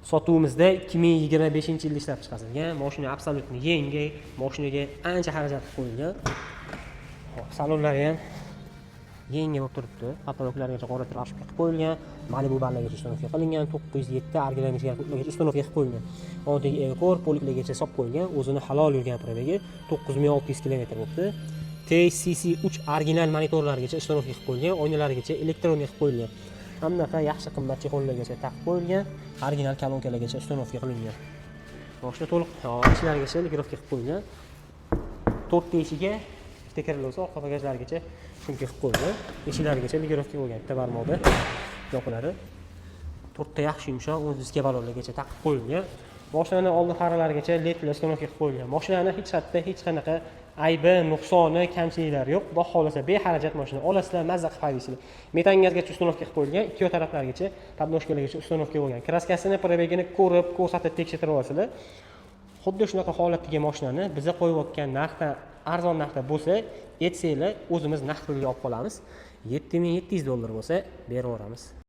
Sotuvimizda 2025-yilda ishlab chiqarilgan. Mashina absolutni yangi, mashinaga ancha xarajat qilib qo'yilgan. Hop, salonlari ham yangi bo'lib turibdi. Patologlargacha qora trashka qilib qo'yilgan. Malibu barlargacha uстановка qilingan. 907 argilanishga uстановка qilib qo'yilgan. Oddiy Ecor poliklargacha solib qo'yilgan. O'zini halol yurgan probegi 9600 km bo'libdi. TCC3 original monitorlargacha uстановка qilib qo'yilgan. Oynalargacha elektronik qilib qo'yilgan. Hamdaqa yaxshi qimmat chexollargacha taqib qo'yilgan. Original kolonkalargacha uстановка qilingan. Mashina to'liq ichlarigacha ligirovka qilib qo'yilgan. 4 ta eshigiga bitta kirlosi, orqa bagajlarigacha shunga qilib qo'yilgan. Eshiklarigacha ligirovka bo'lgan. Bitta barmoqda yopiladi. 4 ta yaxshi yumshoq 10 diska balonlargacha taqib qo'yilgan. Mashinani oldi faralarigacha LED uстановка qilib qo'yilgan. Mashinani hech qayerda hech qanaqa aybi, nuqsoni, kamchiliklari yo'q. Xudo xolasa beharajat mashina olasizlar, mazza qilib haydaysiz. Metan gazgacha uстановка qilib qo'yilgan, ikki taraflargacha podnoshkalargacha uстановка bo'lgan. Kraskasini, probegini ko'rib, ko'rsatib tekshirib olasizlar. Xuddi shunaqa holatdagi mashinani biza qo'yayotgan narxda, arzon narxda bo'lsa, aytsanglar, o'zimiz naqd pulga olib qolamiz. $7700 bo'lsa, berib yuboramiz.